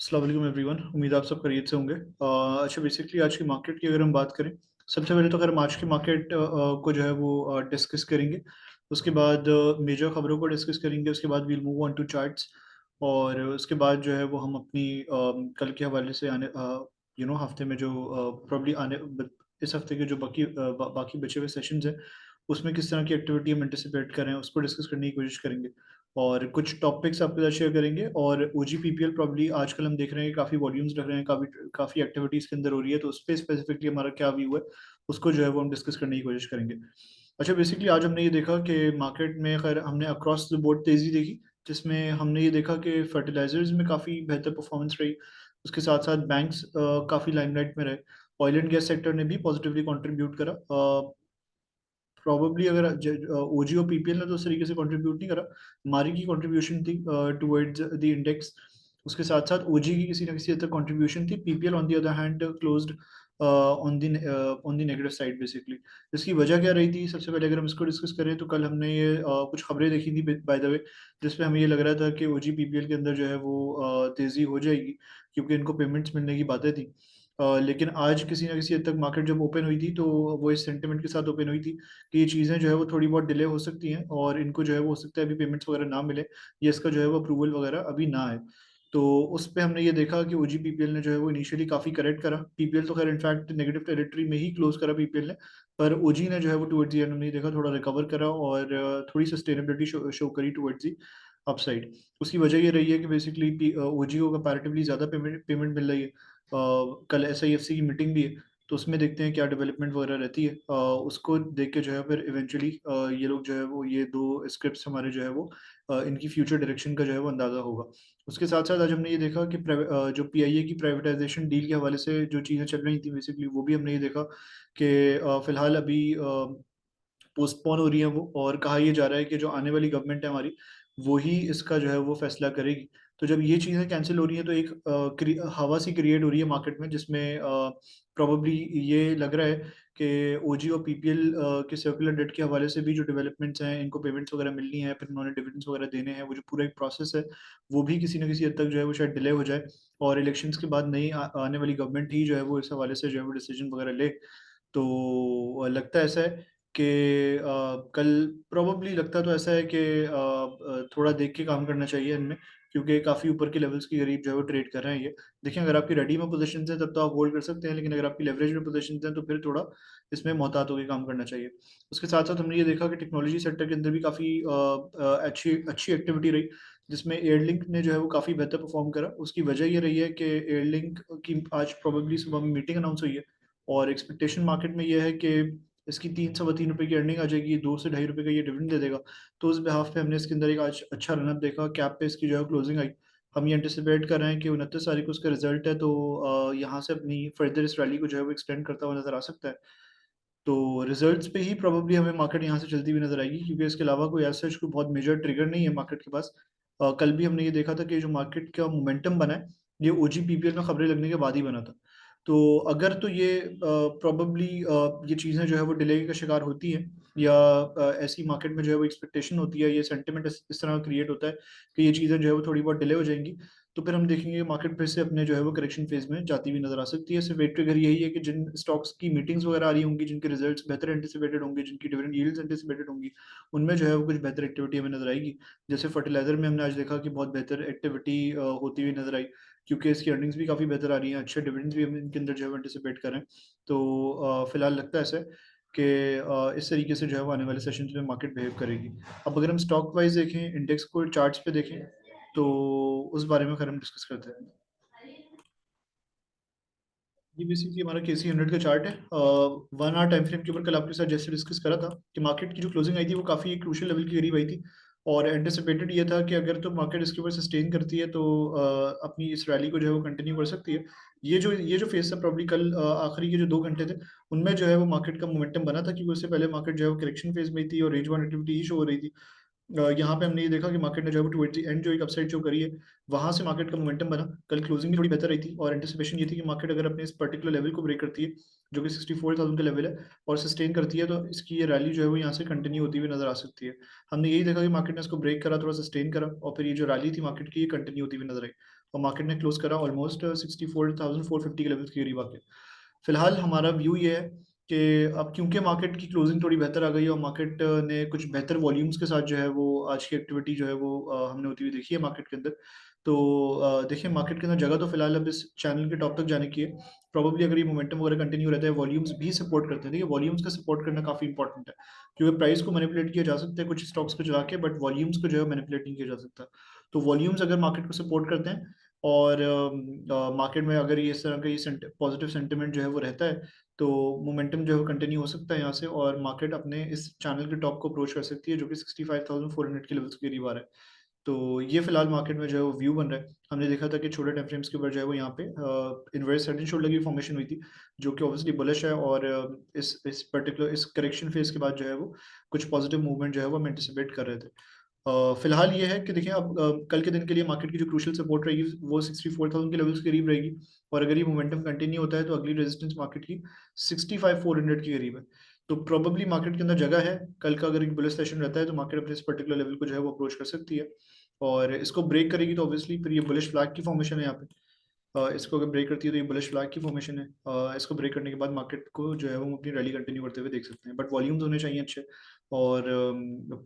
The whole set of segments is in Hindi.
अस्सलाम वालेकुम एवरीवन। उम्मीद आप सब खैरियत से होंगे। अच्छा, बेसिकली आज की मार्केट की अगर हम बात करें, सबसे पहले तो अगर हम आज की मार्केट को जो है वो डिस्कस करेंगे। उसके बाद मेजर खबरों को डिस्कस करेंगे। उसके बाद we'll move on to charts. और उसके बाद जो है वो हम अपनी कल के हवाले से आने हफ्ते में जो प्रॉब्ली आने इस हफ्ते के जो बाकी बचे हुए सेशंस हैं, उसमें किस तरह की एक्टिविटी हम एंटिसिपेट करें, उसको डिस्कस करने की कोशिश करेंगे। और कुछ टॉपिक्स आपके साथ शेयर करेंगे। और ओजी पीपीएल प्रॉब्ली आजकल हम देख रहे हैं कि काफ़ी वॉल्यूम्स रख रहे हैं, काफ़ी काफ़ी एक्टिविटीज़ के अंदर हो रही है, तो उस पर स्पेसिफिकली हमारा क्या व्यू है, उसको जो है वो हम डिस्कस करने की कोशिश करेंगे। अच्छा, बेसिकली आज हमने ये देखा कि मार्केट में खैर हमने अक्रॉस द बोर्ड तेज़ी देखी, जिसमें हमने ये देखा कि फर्टिलाइजर्स में काफ़ी बेहतर परफॉर्मेंस रही। उसके साथ साथ बैंक्स काफ़ी लाइमलाइट में रहे। ऑयल एंड गैस सेक्टर ने भी पॉजिटिवली कंट्रीब्यूट करा। प्रॉबेबली अगर ओजी और पीपीएल ने तो उस तरीके से कंट्रीब्यूट नहीं करा। मारी की कंट्रीब्यूशन थी टुवर्ड्स द इंडेक्स। उसके साथ साथ ओजी की किसी ना किसी हद तक कंट्रीब्यूशन थी। PPL on the other hand closed on the negative side basically. इसकी वजह क्या रही थी? सबसे पहले अगर हम इसको डिस्कस करें तो कल हमने ये कुछ खबरें देखी थी बाय द वे, जिसपे हमें ये लग रहा था कि ओजी पीपीएल के अंदर जो है वो तेजी हो जाएगी, क्योंकि इनको पेमेंट्स मिलने की बातें थी। लेकिन आज किसी ना किसी हद तक मार्केट जब ओपन हुई थी तो वो इस सेंटिमेंट के साथ ओपन हुई थी कि ये चीज़ें जो है वो थोड़ी बहुत डिले हो सकती हैं, और इनको जो है वो हो सकता है अभी पेमेंट्स वगैरह ना मिले, या इसका जो है वो अप्रूवल वगैरह अभी ना आए। तो उस पे हमने ये देखा कि ओजी पीपीएल ने जो है वो इनिशियली काफ़ी करेक्ट करा। पीपीएल तो खैर इनफैक्ट नेगेटिव टेरिटरी में ही क्लोज करा पीपीएल ने, पर ओजी ने जो है वो टुवर्ड्स द एंड हमने ये देखा थोड़ा रिकवर करा, और थोड़ी सस्टेनेबिलिटी शो करी टुवर्ड्स द अपसाइड। उसकी वजह ये रही है कि बेसिकली ओजी को कंपैरेटिवली ज़्यादा पेमेंट पेमेंट मिल रही है। कल एसआईएफसी की मीटिंग भी है, तो उसमें देखते हैं क्या डेवलपमेंट वगैरह रहती है। उसको देख के जो है फिर इवेंचुअली ये लोग जो है वो ये दो स्क्रिप्ट्स हमारे जो है वो इनकी फ्यूचर डायरेक्शन का जो है वो अंदाज़ा होगा। उसके साथ साथ आज हमने ये देखा कि जो पीआईए की प्राइवेटाइजेशन डील के हवाले से जो चीज़ें चल रही थी बेसिकली, वो भी हमने ये देखा कि फिलहाल अभी पोस्टपोन हो रही है वो, और कहा ये जा रहा है कि जो आने वाली गवर्नमेंट है हमारी, वो ही इसका जो है वो फैसला करेगी। तो जब ये चीज़ें कैंसिल हो रही हैं तो एक हवा सी क्रिएट हो रही है मार्केट में, जिसमें प्रोबेबली ये लग रहा है कि ओजी और पीपीएल के सर्कुलर डेट के हवाले से भी जो डेवलपमेंट्स हैं, इनको पेमेंट्स वगैरह मिलनी है, फिर उन्होंने डिविडेंड्स वगैरह देने हैं, वो जो पूरा एक प्रोसेस है, वो भी किसी न किसी हद तक जो है वो शायद डिले हो जाए, और इलेक्शंस के बाद नई आने वाली गवर्नमेंट ही जो है वो इस हवाले से जो है वो डिसीजन वगैरह ले। तो लगता ऐसा है कि कल प्रोबेबली लगता तो ऐसा है कि थोड़ा देख के काम करना चाहिए इनमें, क्योंकि काफ़ी ऊपर के लेवल्स के करीब जो है वो ट्रेड कर रहे हैं ये। देखिए, अगर आपकी रेडी में पोजीशंस हैं तब तो आप होल्ड कर सकते हैं, लेकिन अगर आपकी लेवरेज में पोजीशंस हैं तो फिर थोड़ा इसमें मोहतात होकर काम करना चाहिए। उसके साथ-साथ हमने ये देखा कि टेक्नोलॉजी सेक्टर के अंदर भी काफ़ी अच्छी अच्छी एक्टिविटी रही, जिसमें एयरलिंक ने जो है वो काफ़ी बेहतर परफ़ॉर्म करा। उसकी वजह ये रही है कि एयरलिंक की आज प्रोबेबली सुबह में मीटिंग अनाउंस हुई है, और एक्सपेक्टेशन मार्केट में ये है कि इसकी 3 सवा ₹3 की अर्निंग आ जाएगी, 2 से ₹2.5 का ये डिविडेंड दे देगा। तो उस बिहाफ़ पे हमने इसके अंदर एक आज अच्छा रन अप देखा, कैप पे इसकी जो है क्लोजिंग आई। हम ये एंटिसिपेट कर रहे हैं कि 29 तारीख को उसका रिज़ल्ट है, तो यहाँ से अपनी फर्दर इस रैली को जो है वो एक्सटेंड करता हुआ नज़र आ सकता है। तो रिज़ल्ट्स पे ही प्रोबेबली हमें मार्केट यहाँ से चलती हुई नज़र आएगी, क्योंकि इसके अलावा कोई एज़ सच कोई बहुत मेजर ट्रिगर नहीं है मार्केट के पास। कल भी हमने ये देखा था कि जो मार्केट का मोमेंटम बना है, ये ओजी पीपीएल में खबरें लगने के बाद ही बना था। तो अगर तो ये प्रोबेबली ये चीज़ें जो है वो डिले का शिकार होती हैं, या ऐसी मार्केट में जो है वो एक्सपेक्टेशन होती है, ये सेंटिमेंट इस तरह क्रिएट होता है कि ये चीज़ें जो है वो थोड़ी बहुत डिले हो जाएँगी, तो फिर हम देखेंगे मार्केट फिर से अपने जो है वो करेक्शन फेज़ में जाती हुई नज़र आ सकती है। सिर्फ़ एक ट्रिगर यही है कि जिन स्टॉक्स की मीटिंग्स वगैरह आ रही होंगी, जिनके रिज़ल्ट्स बेहतर एंटिसिपेटेड होंगे, जिनकी डिविडेंड यील्ड्स एंटिसिपेटेड होंगी, उनमें जो है वो कुछ बेहतर एक्टिविटी हमें नज़र आएगी। जैसे फर्टिलाइज़र में हमने आज देखा कि बहुत बेहतर एक्टिविटी होती हुई नज़र आई, क्योंकि इसकी अर्निंग्स भी काफ़ी बेहतर आ रही हैं, अच्छे डिविडेंड्स भी हम इनके अंदर जो है वो एंटिसिपेट कर रहे हैं। तो फिलहाल लगता है ऐसा है कि इस तरीके से जो है वो आने वाले सेशंस में मार्केट बिहेव करेगी। अब अगर हम स्टॉक वाइज़ देखें, इंडेक्स को चार्ट्स पे देखें, तो उस बारे में फिर हम डिस्कस करते हैं। ये बेसिकली हमारा केसी 100 का चार्ट है। 1 आवर टाइम फ्रेम के ऊपर कल आपके साथ जैसे डिस्कस करा था कि मार्केट की जो क्लोजिंग आई थी वो काफ़ी क्रूशियल लेवल के करीब आई थी, और एंटिसिपेटेड ये था कि अगर तो मार्केट इसके ऊपर सस्टेन करती है तो अपनी इस रैली को जो है वो कंटिन्यू कर सकती है। ये जो फेज था प्रॉब्ली कल आखिरी के जो 2 घंटे थे, उनमें जो है वो मार्केट का मोमेंटम बना था, क्योंकि उससे पहले मार्केट जो है वो करेक्शन फेज में ही थी और रेंज बाउंड एक्टिविटी ही शो हो रही थी। यहाँ पे हमने ये देखा कि मार्केट ने जो है वो टुवर्ड्स द एंड जो एक अपसाइड शो करी है, वहाँ से मार्केट का मोमेंटम बना। कल क्लोजिंग भी थोड़ी बेहतर रही थी, और एंटिसिपेशन ये थी कि मार्केट अगर अपने इस पर्टिकुलर लेवल को ब्रेक करती है, जो कि 64,000 का लेवल है, और सस्टेन करती है, तो इसकी ये रैली जो है वो यहाँ से कंटिन्यू होती हुई नज़र आ सकती है। हमने यही देखा कि मार्केट ने इसको ब्रेक करा, थोड़ा सस्टेन करा, और फिर ये जो रैली थी मार्केट की, ये कंटिन्यू होती हुई नज़र आई। और मार्केट ने क्लोज करा ऑलमोस्ट 64,450 के लेवल्स के करीब आके। फिलहाल हमारा व्यू ये है कि अब क्योंकि मार्केट की क्लोजिंग थोड़ी बेहतर आ गई है और मार्केट ने कुछ बेहतर वॉल्यूम्स के साथ जो है वो आज की एक्टिविटी जो है वो हमने होती हुई देखी है मार्केट के अंदर। तो देखिए मार्केट के अंदर जगह तो फिलहाल अब इस चैनल के टॉप तक जाने की है। प्रोबेबली अगर ये मोमेंटम वगैरह कंटिन्यू रहता है, वॉल्यूम्स भी सपोर्ट करते हैं। देखिए वॉल्यूम्स का सपोर्ट करना काफी इंपॉर्टेंट है, क्योंकि प्राइस को मैनिपुलेट किया जा सकता है कुछ स्टॉक्स को चला के, बट वॉल्यूम्स को जो है मैनिपुलेट नहीं किया जा सकता। तो वॉल्यूम्स अगर मार्केट को सपोर्ट करते हैं और मार्केट में अगर ये इस तरह का ये पॉजिटिव सेंटिमेंट जो है वो रहता है, तो मोमेंटम जो है कंटिन्यू हो सकता है यहाँ से, और मार्केट अपने इस चैनल के टॉप को अप्रोच कर सकती है जो कि 65,400 के लेवल्स के करीब आ रहा है। तो ये फिलहाल मार्केट में जो है वो व्यू बन रहा है। हमने देखा था कि छोटे टाइम फ्रेम्स के ऊपर जो है वो यहाँ पे इन्वर्स हेड एंड शोल्डर की फॉर्मेशन हुई थी, जो कि ऑब्वियसली बुलिश है, और इस पर्टिकुलर इस करेक्शन फेज के बाद जो है वो कुछ पॉजिटिव मूवमेंट जो है वो हम एंटिसिपेट कर रहे थे। फिलहाल ये है कि देखिए अब कल के दिन के लिए मार्केट की जो क्रूशियल सपोर्ट रहेगी वो 64,000 के लेवल्स के करीब रहेगी, और अगर ये मोमेंटम कंटिन्यू होता है तो अगली रेजिस्टेंस मार्केट की 65,400 के करीब है। तो प्रोबेबली मार्केट के अंदर जगह है, कल का अगर एक बुलिश सेशन रहता है तो मार्केट अपने इस पर्टिकुलर लेवल को जो है वो अप्रोच कर सकती है, और इसको ब्रेक करेगी तो ऑब्वियसली फिर ये बुलिश फ्लैग की फॉर्मेशन है यहाँ पे। इसको अगर ब्रेक करती है तो ये बुलिश फ्लैग की फॉर्मेशन है। इसको ब्रेक करने के बाद मार्केट को जो है वो अपनी रैली कंटिन्यू करते हुए देख सकते हैं, बट वॉल्यूम्स होने चाहिए अच्छे, और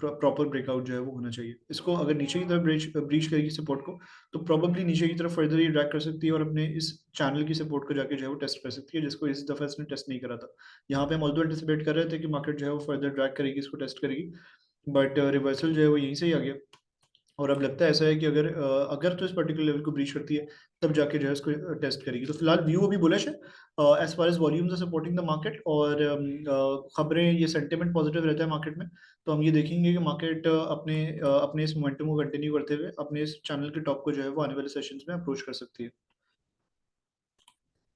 प्रॉपर ब्रेकआउट जो है वो होना चाहिए। इसको अगर नीचे की तरफ ब्रीच करेगी सपोर्ट को, तो प्रॉबली नीचे की तरफ फर्दर ही ड्रैग कर सकती है और अपने इस चैनल की सपोर्ट को जाके जो है वो टेस्ट कर सकती है, जिसको इस दफा इसने टेस्ट नहीं करा था। यहाँ पे हम ऑल्दो एंटिसिपेट कर रहे थे कि मार्केट जो है वो फर्दर ड्रैग करेगी, इसको टेस्ट करेगी, बट रिवर्सल जो है वो यहीं से ही आ गया। और अब लगता है ऐसा है कि अगर तो इस पर्टिकुलर लेवल को ब्रीच करती है तब जाके जो है इसको टेस्ट करेगी। तो फिलहाल व्यू अभी बुलिश है as far as volumes are supporting the market, और खबरें ये सेंटिमेंट पॉजिटिव रहता है मार्केट में, तो हम ये देखेंगे कि मार्केट अपने इस मोमेंटम को कंटिन्यू करते हुए अपने इस चैनल के टॉप को जो है वो आने वाले सेशंस में अप्रोच कर सकती है।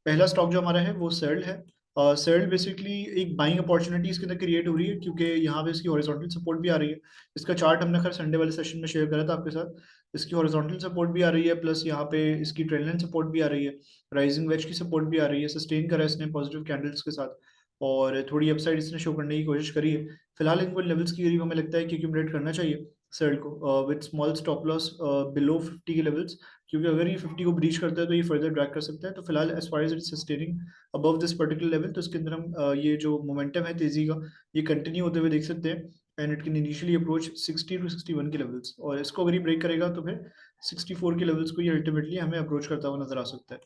पहला स्टॉक जो हमारा है वो सर्ल है। सर्ल बेसिकली एक बाइंग अपॉर्चुनिटी इसके अंदर क्रिएट हो रही है, क्योंकि यहाँ पे इसकी हॉरिजॉन्टल सपोर्ट भी आ रही है। इसका चार्ट हमने खैर संडे वाले सेशन में शेयर करा था आपके साथ। इसकी हॉरिजॉन्टल सपोर्ट भी आ रही है, प्लस यहाँ पे इसकी ट्रेंड लाइन सपोर्ट भी आ रही है, राइजिंग वेज की सपोर्ट भी आ रही है। सस्टेन करा इसने पॉजिटिव कैंडल्स के साथ, और थोड़ी अपसाइड इसने शो करने की कोशिश करी है। फिलहाल इनको लेवल्स की करीब हमें लगता है कि एक्यूमुलेट करना चाहिए सर्ल को with small stop loss below 50 के लेवल्स, क्योंकि अगर ये 50 को ब्रीच करता है तो ये फर्दर ड्रैग कर सकता है। तो फिलहाल as far as it sustaining above this particular level, तो इसके अंदर हम ये जो मोमेंटम है तेजी का ये कंटिन्यू होते हुए देख सकते हैं, and it can initially approach 60 to 61 के लेवल्स, और इसको अगर ये ब्रेक करेगा तो फिर 64 के लेवल्स को ये अल्टीमेटली हमें अप्रोच करता हुआ नजर आ सकता है।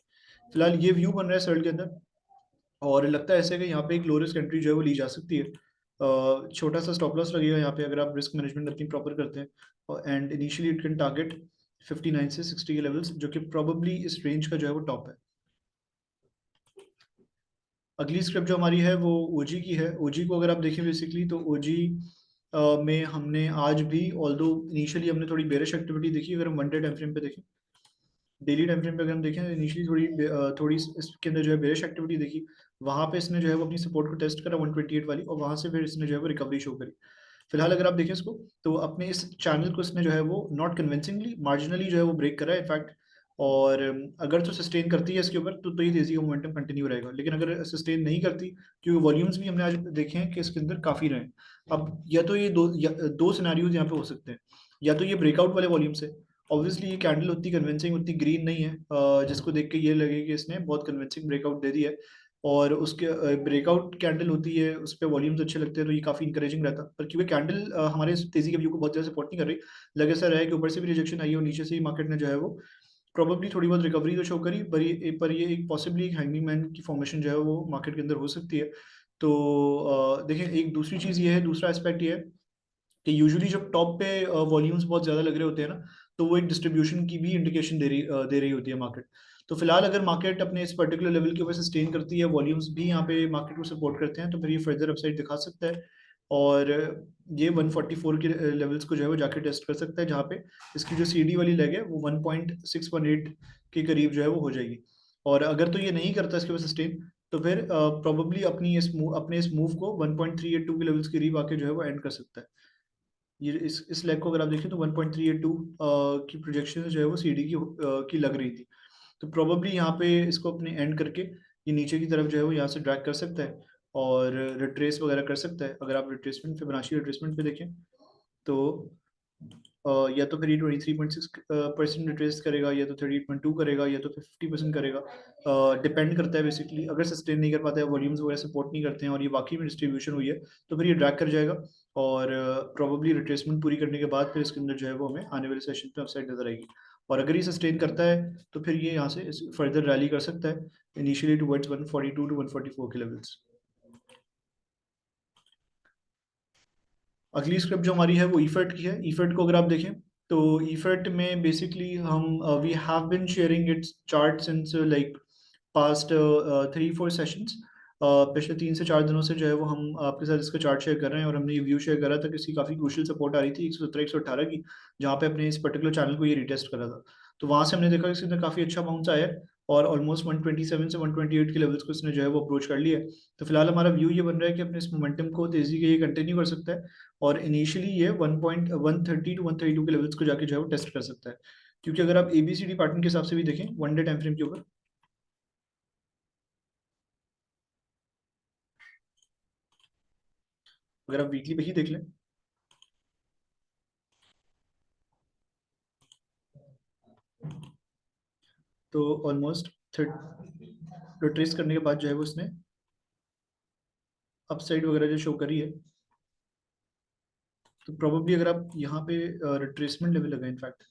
फिलहाल ये व्यू बन रहा है सर्ल के अंदर, और लगता है ऐसे कि यहाँ पे एक लो रिस्क एंट्री जो है वो ली जा सकती है। छोटा सा स्टॉप लॉस लगेगा यहाँ पे अगर आप रिस्क मैनेजमेंट अपनी प्रॉपर करते हैं, and initially it can target 59 से 60 के लेवल्स, जो कि प्रोबेबली इस रेंज का जो है वो टॉप है। अगली स्क्रिप्ट जो हमारी है वो ओजी की है। ओजी को अगर आप देखें बेसिकली तो ओजी में हमने आज भी ऑल्दो इनिशियली हमने थोड़ी बेरिश एक्टिविटी देखी। अगर हम वन डे टाइम फ्रेम पे देखें, डेली टाइम फ्रेम पे अगर हम देखें, इनिशियली थोड़ी इसके अंदर जो है बेरिश एक्टिविटी देखी। वहां पे इसने जो है वो अपनी सपोर्ट को टेस्ट करा 128 वाली, और वहां से फिर इसने जो है वो रिकवरी शो करी। फिलहाल अगर आप देखें इसको, तो अपने इस चैनल को इसने जो है वो नॉट कन्विंसिंगली मार्जिनली जो है वो ब्रेक करा है इनफैक्ट। और अगर तो सस्टेन करती है इसके ऊपर तो ये तेजी का मोमेंटम कंटिन्यू रहेगा, लेकिन अगर सस्टेन नहीं करती, क्योंकि वॉल्यूम्स भी हमने आज देखे हैं कि इसके अंदर काफी रहे। अब या तो ये दो सिनेरियोज यहाँ पे हो सकते हैं, या तो ये ब्रेकआउट वाले वॉल्यूम्स है। ऑब्वियसली ये कैंडल उतनी कन्विंसिंग उतनी ग्रीन नहीं है जिसको देख के ये लगे कि इसने बहुत कन्विंसिंग ब्रेकआउट दे दिया है, और उसके ब्रेकआउट कैंडल होती है उस पर वॉल्यूम्स अच्छे लगते हैं तो ये काफी इंकरेजिंग रहता है। पर क्योंकि कैंडल हमारे तेजी के व्यू को बहुत ज्यादा सपोर्ट नहीं कर रही, लगे सर है कि ऊपर से भी रिजेक्शन आई है और नीचे से ही मार्केट ने जो है वो प्रोबेबली थोड़ी बहुत रिकवरी तो शो करी, पर ये एक पॉसिबली एक हैंगिंग मैन की फॉर्मेशन जो है वो मार्केट के अंदर हो सकती है। तो देखिए एक दूसरी चीज ये है, दूसरा एस्पेक्ट ये है कि यूजुअली जब टॉप पे वॉल्यूम्स बहुत ज्यादा लग रहे होते हैं ना, तो वो एक डिस्ट्रीब्यूशन की भी इंडिकेशन दे रही होती है मार्केट। तो फिलहाल अगर मार्केट अपने इस पर्टिकुलर लेवल के ऊपर सस्टेन करती है, वॉल्यूम्स भी यहाँ पे मार्केट को सपोर्ट करते हैं, तो फिर ये फर्दर अपसाइड दिखा सकता है, और ये 144 के लेवल्स को जो है वो जाके टेस्ट कर सकता है, जहाँ पे इसकी जो सीडी वाली लेग है वो 1.618 के करीब जो है वो हो जाएगी। और अगर तो ये नहीं करता इसके ऊपर सस्टेन, तो फिर प्रोबेबली अपने इस मूव को 1.382 के लेवल्स के करीब आके जो है वो एंड कर सकता है। ये इस लेग को अगर आप देखें तो 1.382 की प्रोजेक्शन जो है वो सीडी की लग रही थी। तो प्रोबेबली यहाँ पे इसको अपने एंड करके ये नीचे की तरफ जो है वो यहाँ से ड्रैग कर सकता है, और रिट्रेस वगैरह कर सकता है। अगर आप रिट्रेसमेंट फिबोनाची रिट्रेसमेंट पे देखें तो या तो फिर ये 23.6% रिट्रेस करेगा, या तो 38.2 करेगा, या तो 50% करेगा। डिपेंड करता है बेसिकली। अगर सस्टेन नहीं कर पाता है, वॉल्यूम्स वगैरह सपोर्ट नहीं करते हैं और ये वाकई में डिस्ट्रीब्यूशन हुई है, तो फिर ये ड्रैग कर जाएगा और प्रोबेबली रिट्रेसमेंट पूरी करने के बाद फिर इसके अंदर जो है वो हमें आने वाले सेशन पे अपसाइड नजर आएगी। और अगर ये सस्टेन करता है तो फिर ये यहाँ से फर्दर रैली कर सकता है इनिशियली टुवर्ड्स 142 टू 144 के लेवल्स। अगली स्क्रिप्ट जो हमारी है वो ईफर्ट की है। ईफर्ट को अगर आप देखें तो ईफर्ट में बेसिकली हम we have been sharing its chart since like past 3-4 sessions. पिछले 3 से 4 दिनों से जो है वो हम आपके साथ इसका चार्ट शेयर कर रहे हैं और हमने ये व्यू शेयर करा था कि इसकी काफ़ी क्रूशियल सपोर्ट आ रही थी 117-118 की, जहाँ पे अपने इस पर्टिकुलर चैनल को ये रिटेस्ट करा था। तो वहाँ से हमने देखा कि इसके अंदर काफ़ी अच्छा बाउंस आया है और ऑलमोस्ट 127 से 128 के लेवल्स को इसने जो है वो अप्रोच कर लिया है। तो फिलहाल हमारा व्यू ये बन रहा है कि अपने इस मोमेंटम को तेजी के ये कंटिन्यू कर सकता है और इनिशियली ये 1.130 टू 132 के लेवल्स को जाके जो है वो टेस्ट कर सकता है। क्योंकि अगर आप एबीसीडी पैटर्न के हिसाब से भी देखें वन डे टाइम फ्रेम के ऊपर, अगर आप वीकली पे ही देख लें तो ऑलमोस्ट रिट्रेस करने के बाद जो है वो उसने अपसाइड वगैरह जो शो करी है। तो प्रोबेबली अगर आप यहाँ पे रिट्रेसमेंट लेवल लगाए इनफैक्ट,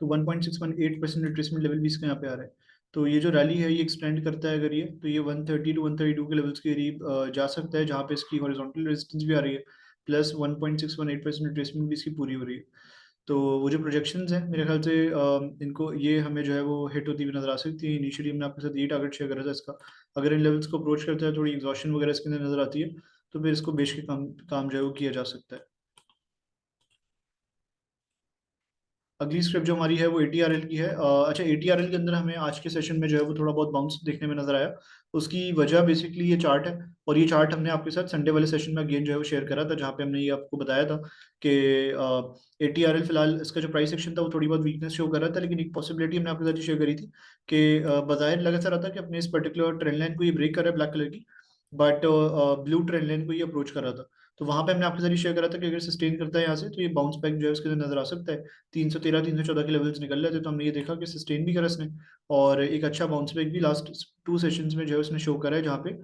तो 1.618% रिट्रेसमेंट लेवल भी इसका यहाँ पे आ रहा है। तो ये जो रैली है ये एक्सटेंड करता है अगर ये, तो ये 130 टू 132 के लेवल्स के करीब जा सकता है, जहाँ पे इसकी हॉरिजॉन्टल रेजिस्टेंस भी आ रही है, प्लस 1.618% रिट्रेसमेंट भी इसकी पूरी हो रही है। तो वो जो प्रोजेक्शंस हैं मेरे ख्याल से इनको ये हमें जो है वो हिट होती हुई नजर आ सकती है। इनिशियली हमने आपके साथ ये टारगेट शेयर करा था इसका, अगर इन लेवल्स को अप्रोच करता है, थोड़ी एग्जॉशन वगैरह इसके अंदर नजर आती है, तो फिर इसको बेच के काम जो है वो किया जा सकता है। अगली स्क्रिप्ट जो हमारी है वो एटीआरएल की है। अच्छा, एटीआरएल के अंदर हमें आज के सेशन में जो है वो थोड़ा बहुत बाउंस देखने में नजर आया। उसकी वजह बेसिकली ये चार्ट है, और ये चार्ट हमने आपके साथ संडे वाले सेशन में अगेन जो है वो शेयर करा था, जहाँ पे हमने ये आपको बताया था कि एटीआरएल फिलहाल इसका जो प्राइस एक्शन था वो थोड़ी बहुत वीकनेस शो कर रहा था, लेकिन एक पॉसिबिलिटी हमने आपके साथ शेयर करी थी कि बाजार लगा सा रहा था कि अपने इस पर्टिकुलर ट्रेंड लाइन को ये ब्रेक कर रहा है ब्लैक कलर की, बट ब्लू ट्रेंड लाइन को ये अप्रोच कर रहा था। तो वहां पे हमने आपके साथ शेयर करा था कि अगर सस्टेन करता है यहाँ से तो ये बाउंस बैक जो है उसके अंदर नजर आ सकता है। 313-314 के लेवल्स निकल रहे थे, तो हमने ये देखा कि सस्टेन भी करा इसने और एक अच्छा बाउंस बैक भी लास्ट 2 सेशंस में जो है उसने शो करा है, जहाँ पे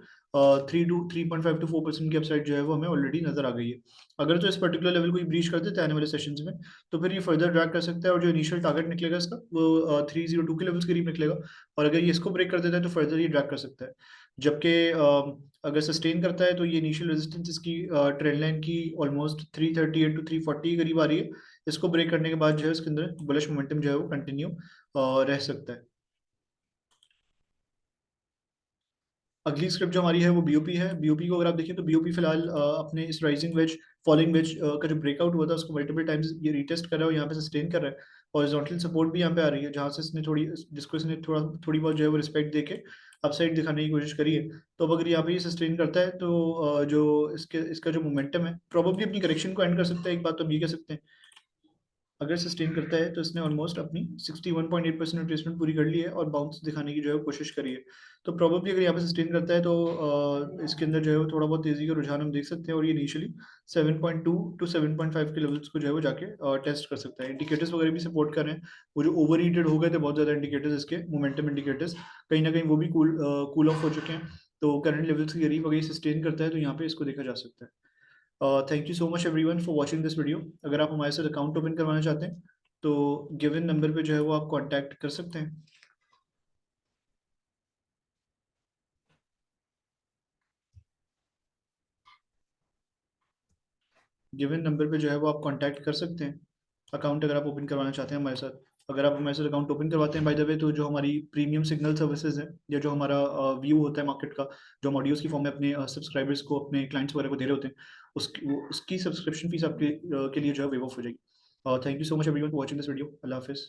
3.5 to 4% की अपसाइड जो है वो हमें ऑलरेडी नजर आ गई है। अगर तो इस पर्टिकुलर लेवल को ब्रीच कर देते हैं आने वाले सेशंस में, तो फिर ये फर्दर ड्रैग कर सकता है और जो इनिशियल टारगेट निकलेगा इसका वो 302 के लेवल्स करीब निकलेगा, और अगर ये इसको ब्रेक कर देता है तो फर्दर ये ड्रैग कर सकता है। जबकि अगर सस्टेन करता है तो ये इनिशियल रेजिस्टेंस इसकी ट्रेंड लाइन की ऑलमोस्ट 338 टू 340 के करीब आ रही है। इसको ब्रेक करने के बाद जो है उसके अंदर बुलिश मोमेंटम जो है वो कंटिन्यू रह सकता है। अगली स्क्रिप्ट जो हमारी है वो बीओपी है। बीओपी को अगर आप देखिए तो बीओपी फिलहाल अपने इस राइजिंग वेज फॉलिंग वेज का जो ब्रेकआउट हुआ था उसको मल्टीपल टाइम्स ये रिटेस्ट कर रहा है और यहाँ पे सस्टेन कर रहा है, और हॉरिजॉन्टल सपोर्ट भी यहाँ पे आ रही है, जहाँ से इसने जिसको इसने थोड़ी बहुत जो है वो रिस्पेक्ट देके अपसाइड दिखाने की कोशिश करी है। तो अब अगर यहाँ पे ये सस्टेन करता है तो जो इसका जो मोमेंटम है प्रोबेबली अपनी करेक्शन को एंड कर सकता है, एक बात तो हम ये कह सकते हैं। अगर सस्टेन करता है तो इसने ऑलमोस्ट अपनी 61.8% रिट्रेसमेंट पूरी कर ली है और बाउंस दिखाने की जो है वो कोशिश करी है। तो प्रोबेबली अगर यहाँ पे सस्टेन करता है तो इसके अंदर जो है वो थोड़ा बहुत तेजी का रुझान हम देख सकते हैं, और ये इनिशियली 7.2 टू 7.5 के लेवल्स को जो है वो जाके टेस्ट कर सकता है। इंडिकेटर्स वगैरह भी सपोर्ट कर रहे हैं। वो जो ओवर हीटेड हो गए थे बहुत ज़्यादा इंडिकेटर्स, इसके मोमेंटम इंडिकेटर्स कहीं ना कहीं वो भी कूल ऑफ हो चुके हैं। तो करंट लेवल्स के करीब अगर ये सस्टेन करता है तो यहाँ पे इसको देखा जा सकता है। Thank you so much everyone for watching this video. अगर आप हमारे साथ अकाउंट ओपन करवाना चाहते हैं तो गिवन नंबर पे जो है वो आप कांटेक्ट कर सकते हैं। गिवन नंबर पे जो है वो आप कांटेक्ट कर सकते हैं अकाउंट अगर आप ओपन करवाना चाहते हैं हमारे साथ। अगर आप हमारे साथ अकाउंट ओपन करवाते हैं बाय द वे, तो जो हमारी प्रीमियम सिग्नल सर्विसेज है या जो हमारा व्यू होता है मार्केट का, जो हम ऑडियोज की फॉर्म में अपने सब्सक्राइबर्स को अपने क्लाइंट्स वगैरह को दे रहे होते हैं, उसकी सब्सक्रिप्शन फीस आपके के लिए जो है वेव ऑफ हो जाएगी। Thank you so much everyone for watching this video. अल्लाह हाफिज़।